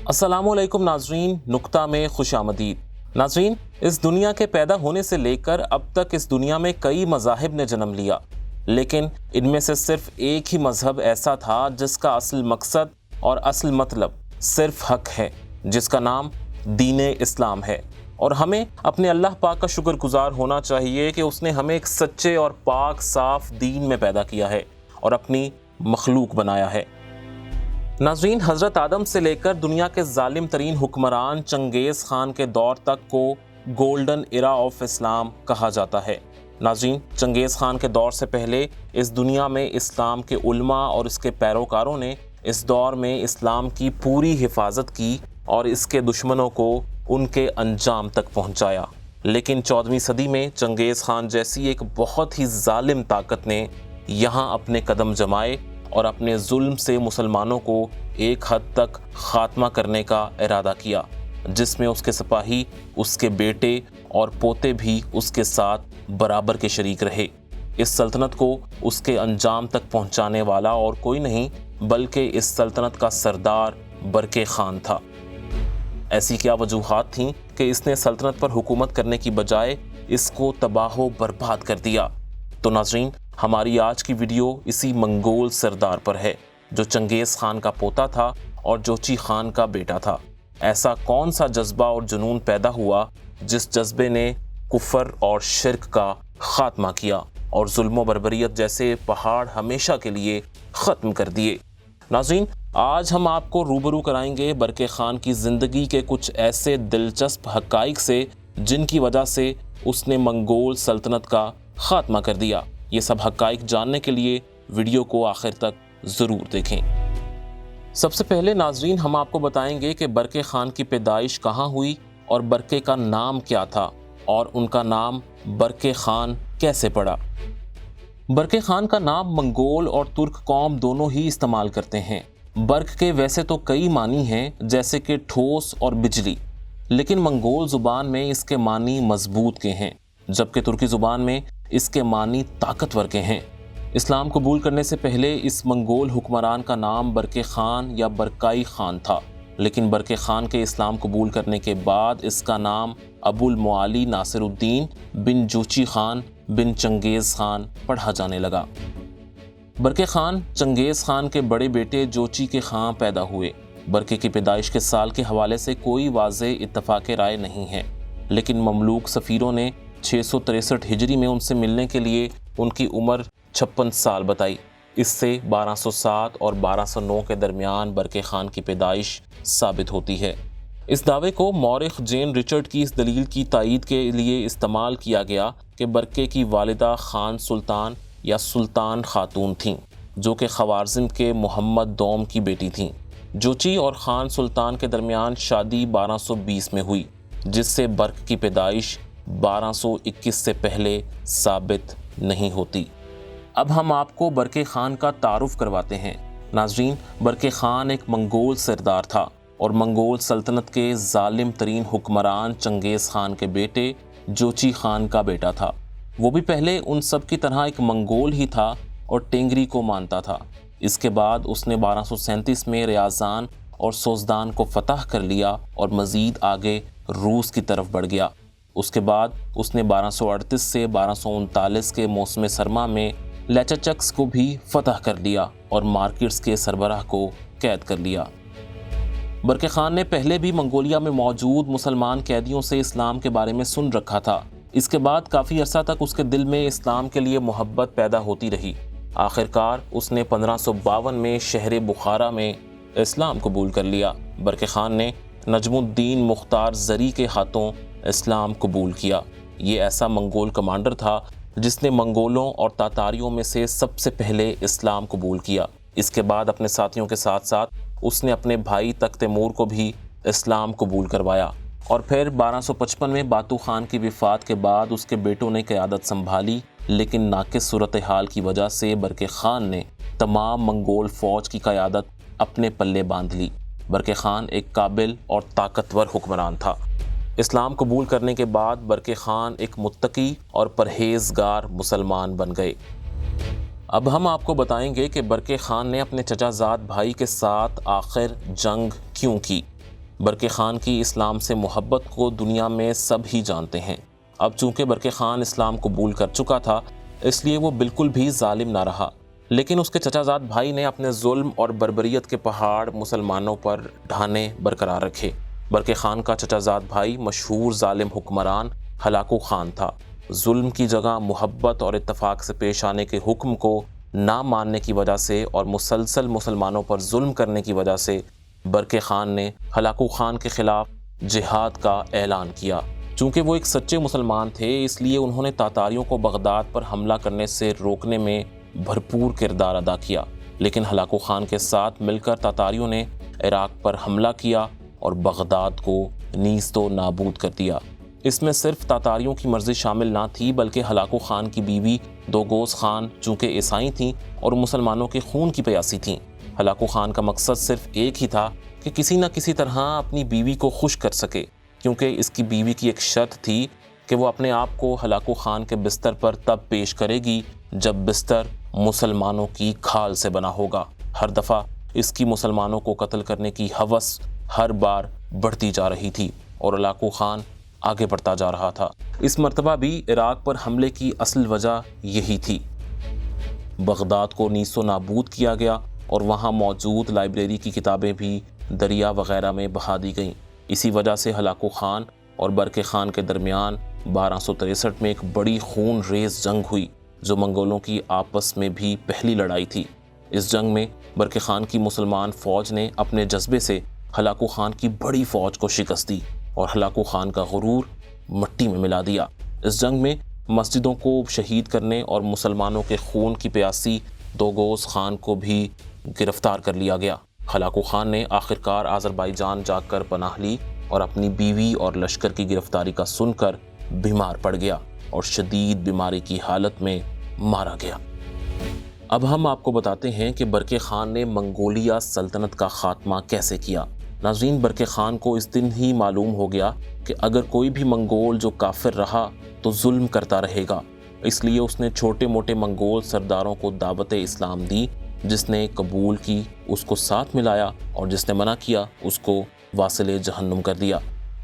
अस्सलामु अलैकुम नाजरीन, नुक्ता में खुश आमदीद। नाजरीन, इस दुनिया के पैदा होने से लेकर अब तक इस दुनिया में कई मज़ाहिब ने जन्म लिया, लेकिन इनमें से सिर्फ एक ही मज़हब ऐसा था जिसका असल मकसद और असल मतलब सिर्फ हक है, जिसका नाम दीन इस्लाम है। और हमें अपने अल्लाह पाक का शुक्रगुजार होना चाहिए कि उसने हमें एक सच्चे और पाक साफ दीन में पैदा किया है और अपनी मखलूक बनाया है। नाज़रीन, हज़रत आदम से लेकर दुनिया के जालिम तरीन हुक्मरान चंगेज़ ख़ान के दौर तक को गोल्डन इरा ऑफ इस्लाम कहा जाता है। नाज़रीन, चंगेज़ ख़ान के दौर से पहले इस दुनिया में इस्लाम के उलमा और इसके पैरोकारों ने इस दौर में इस्लाम की पूरी हिफाजत की और इसके दुश्मनों को उनके अंजाम तक पहुंचाया। लेकिन 14वीं सदी में चंगेज़ ख़ान जैसी एक बहुत ही जालिम ताकत ने यहाँ अपने कदम जमाए और अपने जुल्म से मुसलमानों को एक हद तक ख़ात्मा करने का इरादा किया, जिसमें उसके सिपाही, उसके बेटे और पोते भी उसके साथ बराबर के शरीक रहे। इस सल्तनत को उसके अंजाम तक पहुंचाने वाला और कोई नहीं बल्कि इस सल्तनत का सरदार बरके ख़ान था। ऐसी क्या वजूहात थीं कि इसने सल्तनत पर हुकूमत करने की बजाय इसको तबाह बर्बाद कर दिया? तो नाज़रीन, हमारी आज की वीडियो इसी मंगोल सरदार पर है जो चंगेज़ ख़ान का पोता था और जोची ख़ान का बेटा था। ऐसा कौन सा जज्बा और जुनून पैदा हुआ जिस जज्बे ने कुफर और शिर्क का ख़ात्मा किया और जुल्म व बर्बरियत जैसे पहाड़ हमेशा के लिए ख़त्म कर दिए? नाज़रीन, आज हम आपको रूबरू कराएंगे बरके ख़ान की ज़िंदगी के कुछ ऐसे दिलचस्प हक़ाइक़ से जिनकी वजह से उसने मंगोल सल्तनत का ख़ात्मा कर दिया। ये सब हक़ाइक़ जानने के लिए वीडियो को आखिर तक ज़रूर देखें। सबसे पहले नाज़रीन, हम आपको बताएंगे कि बरके ख़ान की पैदाइश कहाँ हुई और बरके का नाम क्या था और उनका नाम बरके ख़ान कैसे पड़ा। बरके ख़ान का नाम मंगोल और तुर्क कौम दोनों ही इस्तेमाल करते हैं। बर्क के वैसे तो कई मानी हैं, जैसे कि ठोस और बिजली, लेकिन मंगोल ज़ुबान में इसके मानी मजबूत के हैं, जबकि तुर्की ज़ुबान में इसके मानी ताकतवर के हैं। इस्लाम कबूल करने से पहले इस मंगोल हुक्मरान का नाम बरके ख़ान या बरकाई ख़ान था, लेकिन बरके ख़ान के इस्लाम कबूल करने के बाद इसका नाम अबुल मुआली नासिरुद्दीन बिन जोची ख़ान बिन चंगेज़ ख़ान पढ़ा जाने लगा। बरके ख़ान चंगेज़ ख़ान के बड़े बेटे जोची के ख़ां पैदा हुए। बरके की पैदाइश के साल के हवाले से कोई वाज़े इत्तफ़ाक़ राय नहीं है, लेकिन ममलूक सफ़ीरों ने 663 हिजरी में उनसे मिलने के लिए उनकी उम्र 56 साल बताई। इससे 1207 और 1209 के दरमियान बरके ख़ान की पैदाइश साबित होती है। इस दावे को मौरिख़ जेन रिचर्ड की इस दलील की तायीद के लिए इस्तेमाल किया गया कि बरके की वालिदा ख़ान सुल्तान या सुल्तान ख़ातून थीं, जो कि ख़वारज़म के मोहम्मद दोम की बेटी थीं। जोची और ख़ान सुल्तान के दरमियान शादी 1220 में हुई, जिससे बर्क की पैदाइश 1221 से पहले साबित नहीं होती। अब हम आपको बरके ख़ान का तारुफ करवाते हैं। नाज़रीन, बरके ख़ान एक मंगोल सरदार था और मंगोल सल्तनत के जालिम तरीन हुक्मरान चंगेज़ ख़ान के बेटे जोची ख़ान का बेटा था। वो भी पहले उन सब की तरह एक मंगोल ही था और टेंगरी को मानता था। इसके बाद उसने 1237 में रियाज़ान और सोज़दान को फ़तह कर लिया और मज़ीद आगे रूस की तरफ बढ़ गया। उसके बाद उसने 1238 से 1239 के मौसम सरमा में लेचचक्स को भी फ़तह कर लिया और मार्किट्स के सरबराह को कैद कर लिया। बरके ख़ान ने पहले भी मंगोलिया में मौजूद मुसलमान कैदियों से इस्लाम के बारे में सुन रखा था। इसके बाद काफ़ी अरसा तक उसके दिल में इस्लाम के लिए मोहब्बत पैदा होती रही। आखिरकार उसने 1552 में शहर बुखारा में इस्लाम कबूल कर लिया। बरके ख़ान ने नजमुद्दीन मुख्तार ज़री के हाथों इस्लाम कबूल किया। ये ऐसा मंगोल कमांडर था जिसने मंगोलों और तातारियों में से सबसे पहले इस्लाम कबूल किया। इसके बाद अपने साथियों के साथ साथ उसने अपने भाई तख्त तैमूर को भी इस्लाम कबूल करवाया और फिर 1255 में बातू ख़ान की वफ़ात के बाद उसके बेटों ने क़यादत संभाली, लेकिन नाक़िस सूरत हाल की वजह से बरके ख़ान ने तमाम मंगोल फ़ौज की क़यादत अपने पल्ले बांध ली। बरके ख़ान एक काबिल और ताकतवर हुक्मरान था। इस्लाम कबूल करने के बाद बरके ख़ान एक मुत्तकी और परहेज़गार मुसलमान बन गए। अब हम आपको बताएंगे कि बरके ख़ान ने अपने चचाज़ाद भाई के साथ आखिर जंग क्यों की। برقع خان کی اسلام سے محبت کو دنیا میں سب ہی جانتے ہیں۔ اب چونکہ برقع خان اسلام قبول کر چکا تھا، اس لیے وہ بالکل بھی ظالم نہ رہا، لیکن اس کے چچا زاد بھائی نے اپنے ظلم اور بربریت کے پہاڑ مسلمانوں پر ڈھانے برقرار رکھے۔ برقع خان کا چچا زاد بھائی مشہور ظالم حکمران ہلاکو خان تھا۔ ظلم کی جگہ محبت اور اتفاق سے پیش آنے کے حکم کو نہ ماننے کی وجہ سے اور مسلسل مسلمانوں پر ظلم کرنے کی وجہ سے برقع خان نے ہلاکو خان کے خلاف جہاد کا اعلان کیا۔ چونکہ وہ ایک سچے مسلمان تھے، اس لیے انہوں نے تاتاریوں کو بغداد پر حملہ کرنے سے روکنے میں بھرپور کردار ادا کیا، لیکن ہلاکو خان کے ساتھ مل کر تاتاریوں نے عراق پر حملہ کیا اور بغداد کو نیست و نابود کر دیا۔ اس میں صرف تاتاریوں کی مرضی شامل نہ تھی، بلکہ ہلاکو خان کی بیوی دوگوس خان چونکہ عیسائی تھیں اور مسلمانوں کے خون کی پیاسی تھیں۔ ہلاکو خان کا مقصد صرف ایک ہی تھا کہ کسی نہ کسی طرح اپنی بیوی کو خوش کر سکے، کیونکہ اس کی بیوی کی ایک شرط تھی کہ وہ اپنے آپ کو ہلاکو خان کے بستر پر تب پیش کرے گی جب بستر مسلمانوں کی کھال سے بنا ہوگا۔ ہر دفعہ اس کی مسلمانوں کو قتل کرنے کی ہوس ہر بار بڑھتی جا رہی تھی اور ہلاکو خان آگے بڑھتا جا رہا تھا۔ اس مرتبہ بھی عراق پر حملے کی اصل وجہ یہی تھی۔ بغداد کو نیست و نابود کیا گیا اور وہاں موجود لائبریری کی کتابیں بھی دریا وغیرہ میں بہا دی گئیں۔ اسی وجہ سے ہلاکو خان اور برقع خان کے درمیان 1263 میں ایک بڑی خون ریز جنگ ہوئی، جو منگولوں کی آپس میں بھی پہلی لڑائی تھی۔ اس جنگ میں برقع خان کی مسلمان فوج نے اپنے جذبے سے ہلاکو خان کی بڑی فوج کو شکست دی اور ہلاکو خان کا غرور مٹی میں ملا دیا۔ اس جنگ میں مسجدوں کو شہید کرنے اور مسلمانوں کے خون کی پیاسی دوگوس خان کو بھی گرفتار کر لیا گیا۔ ہلاکو خان نے آخرکار آذربائیجان جا کر پناہ لی اور اپنی بیوی اور لشکر کی گرفتاری کا سن کر بیمار پڑ گیا اور شدید بیماری کی حالت میں مارا گیا۔ اب ہم آپ کو بتاتے ہیں کہ برقع خان نے منگولیا سلطنت کا خاتمہ کیسے کیا۔ ناظرین، برقع خان کو اس دن ہی معلوم ہو گیا کہ اگر کوئی بھی منگول جو کافر رہا تو ظلم کرتا رہے گا، اس لیے اس نے چھوٹے موٹے منگول سرداروں کو دعوت اسلام دی۔ جس نے قبول کی اس کو ساتھ ملایا اور جس نے منع کیا اس کو واصل جہنم کر دیا۔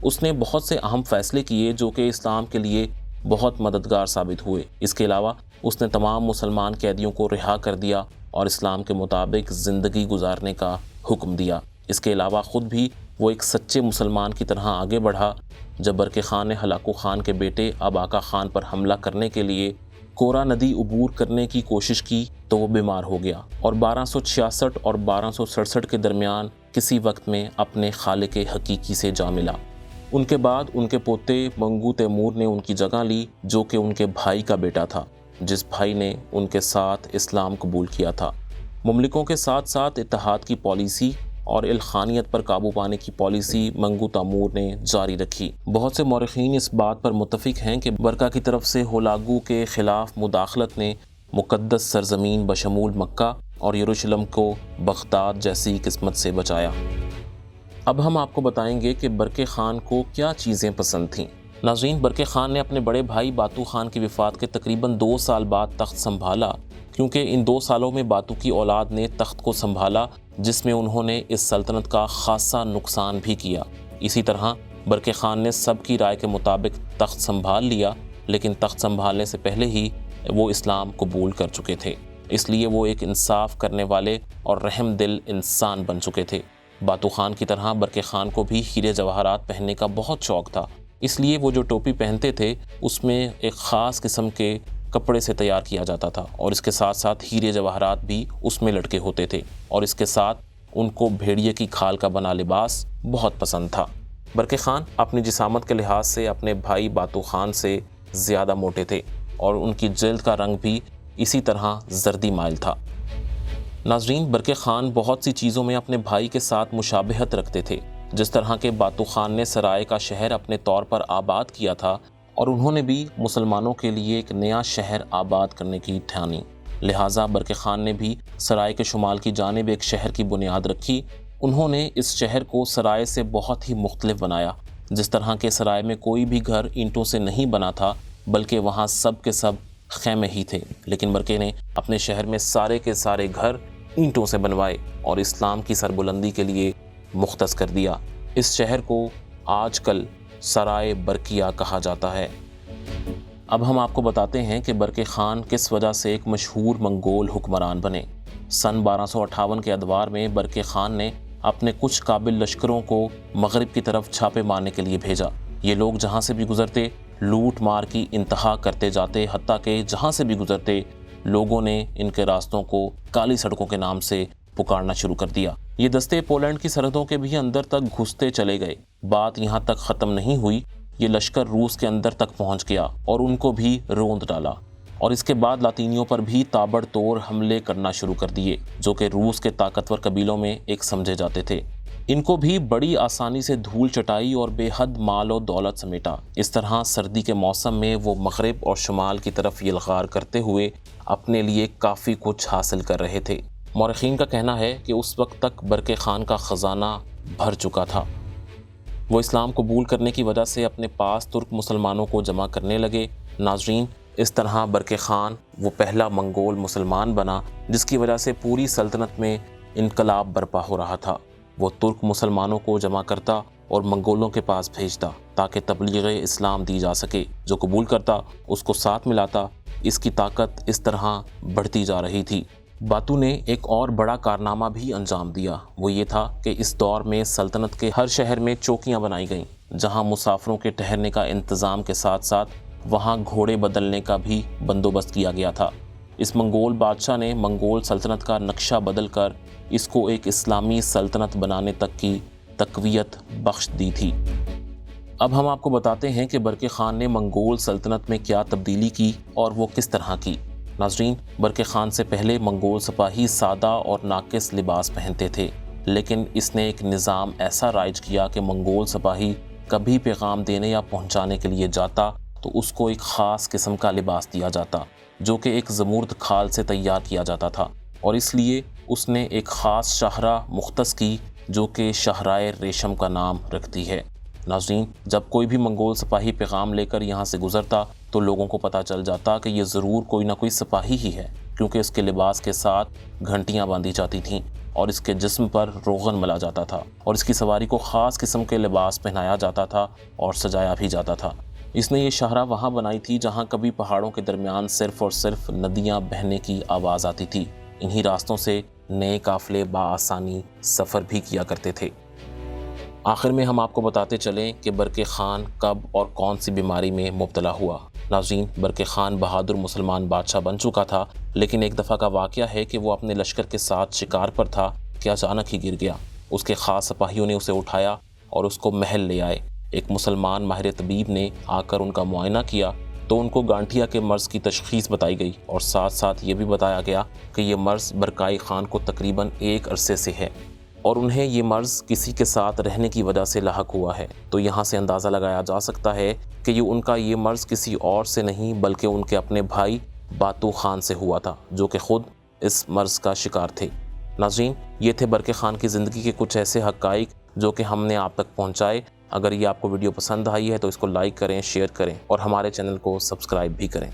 اس نے بہت سے اہم فیصلے کیے جو کہ اسلام کے لیے بہت مددگار ثابت ہوئے۔ اس کے علاوہ اس نے تمام مسلمان قیدیوں کو رہا کر دیا اور اسلام کے مطابق زندگی گزارنے کا حکم دیا۔ اس کے علاوہ خود بھی وہ ایک سچے مسلمان کی طرح آگے بڑھا۔ جب برقع خان نے ہلاکو خان کے بیٹے اباقا خان پر حملہ کرنے کے لیے کورا ندی عبور کرنے کی کوشش کی تو وہ بیمار ہو گیا اور 1266 اور 1267 کے درمیان کسی وقت میں اپنے خالق حقیقی سے جا ملا۔ ان کے بعد ان کے پوتے منگو تیمور نے ان کی جگہ لی، جو کہ ان کے بھائی کا بیٹا تھا، جس بھائی نے ان کے ساتھ اسلام قبول کیا تھا۔ مملکوں کے ساتھ ساتھ اتحاد کی پالیسی اور الخانیت پر قابو پانے کی پالیسی منگو تیمور نے جاری رکھی۔ بہت سے مورخین اس بات پر متفق ہیں کہ برقع کی طرف سے ہولاگو کے خلاف مداخلت نے مقدس سرزمین بشمول مکہ اور یروشلم کو بغداد جیسی قسمت سے بچایا۔ اب ہم آپ کو بتائیں گے کہ برقع خان کو کیا چیزیں پسند تھیں۔ ناظرین، برقع خان نے اپنے بڑے بھائی باتو خان کی وفات کے تقریباً 2 سال بعد تخت سنبھالا، کیونکہ ان 2 سالوں میں باتو کی اولاد نے تخت کو سنبھالا، جس میں انہوں نے اس سلطنت کا خاصا نقصان بھی کیا۔ اسی طرح برقع خان نے سب کی رائے کے مطابق تخت سنبھال لیا، لیکن تخت سنبھالنے سے پہلے ہی وہ اسلام قبول کر چکے تھے، اس لیے وہ ایک انصاف کرنے والے اور رحم دل انسان بن چکے تھے۔ باتو خان کی طرح برقع خان کو بھی ہیرے جواہرات پہننے کا بہت شوق تھا، اس لیے وہ جو ٹوپی پہنتے تھے اس میں ایک خاص قسم کے کپڑے سے تیار کیا جاتا تھا اور اس کے ساتھ ساتھ ہیرے جواہرات بھی اس میں لٹکے ہوتے تھے، اور اس کے ساتھ ان کو بھیڑیے کی کھال کا بنا لباس بہت پسند تھا۔ برقع خان اپنی جسامت کے لحاظ سے اپنے بھائی باتو خان سے زیادہ موٹے تھے اور ان کی جلد کا رنگ بھی اسی طرح زردی مائل تھا۔ ناظرین، برقع خان بہت سی چیزوں میں اپنے بھائی کے ساتھ مشابہت رکھتے تھے۔ جس طرح کے باتو خان نے سرائے کا شہر اپنے طور پر آباد کیا تھا اور انہوں نے بھی مسلمانوں کے لیے ایک نیا شہر آباد کرنے کی ٹھانی، لہٰذا برقع خان نے بھی سرائے کے شمال کی جانب ایک شہر کی بنیاد رکھی۔ انہوں نے اس شہر کو سرائے سے بہت ہی مختلف بنایا۔ جس طرح کے سرائے میں کوئی بھی گھر اینٹوں سے نہیں بنا تھا، بلکہ وہاں سب کے سب خیمے ہی تھے، لیکن برقع نے اپنے شہر میں سارے کے سارے گھر اینٹوں سے بنوائے اور اسلام کی سربلندی کے لیے مختص کر دیا۔ इस शहर को आजकल सराय बरकिया कहा जाता है। अब हम आपको बताते हैं कि बरके खान किस वजह से एक मशहूर मंगोल हुक्मरान बने। सन 1258 के अदवार में बरके खान ने अपने कुछ काबिल लश्करों को मगरिब की तरफ छापे मारने के लिए भेजा। ये लोग जहाँ से भी गुजरते लूट मार की इंतहा करते जाते, हत्ता के जहाँ से भी गुजरते लोगों ने इनके रास्तों को काली सड़कों के नाम से पुकारना शुरू कर दिया। ये दस्ते पोलैंड की सरहदों के भी अंदर तक घुसते चले गए। बात यहाँ तक ख़त्म नहीं हुई, ये लश्कर रूस के अंदर तक पहुँच गया और उनको भी रोंद डाला और इसके बाद लातीनियों पर भी ताबड़तोड़ हमले करना शुरू कर दिए, जो कि रूस के ताकतवर कबीलों में एक समझे जाते थे। इनको भी बड़ी आसानी से धूल चटाई और बेहद माल और दौलत समेटा। इस तरह सर्दी के मौसम में वो मगरिब और शुमाल की तरफ यलगार करते हुए अपने लिए काफ़ी कुछ हासिल कर रहे थे। मौरखीन का कहना है कि उस वक्त तक बरके खान का ख़जाना भर चुका था। वो इस्लाम कबूल करने की वजह से अपने पास तुर्क मुसलमानों को जमा करने लगे। नाजरीन, इस तरह बरके खान वो पहला मंगोल मुसलमान बना जिसकी वजह से पूरी सल्तनत में इनकलाब बर्पा हो रहा था। वो तुर्क मुसलमानों को जमा करता और मंगोलों के पास भेजता ताकि तबलीग इस्लाम दी जा सके। जो कबूल करता उसको साथ मिलाता। इसकी ताकत इस तरह बढ़ती जा रही थी। बातू ने एक और बड़ा कारनामा भी अंजाम दिया। वो ये था कि इस दौर में सल्तनत के हर शहर में चौकियाँ बनाई गईं, जहाँ मुसाफिरों के ठहरने का इंतज़ाम के साथ साथ वहाँ घोड़े बदलने का भी बंदोबस्त किया गया था। इस मंगोल बादशाह ने मंगोल सल्तनत का नक्शा बदल कर इसको एक इस्लामी सल्तनत बनाने तक की तक़वियत बख्श दी थी। अब हम आपको बताते हैं कि बरके खान ने मंगोल सल्तनत में क्या तब्दीली की और वो किस तरह की। नाजरीन, बरके खान से पहले मंगोल सिपाही सादा और नाकिस लिबास पहनते थे, लेकिन इसने एक निज़ाम ऐसा राइज किया कि मंगोल सिपाही कभी पैगाम देने या पहुंचाने के लिए जाता तो उसको एक ख़ास किस्म का लिबास दिया जाता, जो कि एक ज़मूर्द खाल से तैयार किया जाता था और इसलिए उसने एक ख़ास शाहरा मुख्तस की, जो कि शाहराए रेशम का नाम रखती है। नाज़रीन, जब कोई भी मंगोल सिपाही पैगाम लेकर यहाँ से गुज़रता तो लोगों को पता चल जाता कि ये ज़रूर कोई ना कोई सिपाही ही है, क्योंकि इसके लिबास के साथ घंटियाँ बांधी जाती थीं और इसके जिस्म पर रोगन मला जाता था और इसकी सवारी को ख़ास किस्म के लिबास पहनाया जाता था और सजाया भी जाता था। इसने ये शाहरा वहाँ बनाई थी जहाँ कभी पहाड़ों के दरमियान सिर्फ़ और सिर्फ नदियाँ बहने की आवाज़ आती थी। इन्हीं रास्तों से नए काफ़िले बआसानी सफ़र भी किया करते थे। आखिर में हम आपको बताते चलें कि बरके खान कब और कौन सी बीमारी में मुब्तला हुआ। नाज़रीन, बरके खान बहादुर मुसलमान बादशाह बन चुका था, लेकिन एक दफ़ा का वाक़या है कि वो अपने लश्कर के साथ शिकार पर था कि अचानक ही गिर गया। उसके ख़ास सिपाहियों ने उसे उठाया और उसको महल ले आए। एक मुसलमान माहिर तबीब ने आकर उनका मुआयना किया तो उनको गांठिया के मर्ज़ की तशख़ीस बताई गई और साथ साथ ये भी बताया गया कि ये मर्ज़ बरकाई ख़ान को तकरीबन एक अरसे से है और उन्हें ये मर्ज़ किसी के साथ रहने की वजह से लाहक हुआ है। तो यहाँ से अंदाज़ा लगाया जा सकता है कि ये मर्ज़ किसी और से नहीं बल्कि उनके अपने भाई बातू ख़ान से हुआ था, जो कि ख़ुद इस मर्ज़ का शिकार थे। नाज़रीन, ये थे बरके खान की ज़िंदगी के कुछ ऐसे हक़ाइक़ जो कि हमने आप तक पहुँचाए। अगर ये आपको वीडियो पसंद आई है तो इसको लाइक करें, शेयर करें और हमारे चैनल को सब्सक्राइब भी करें।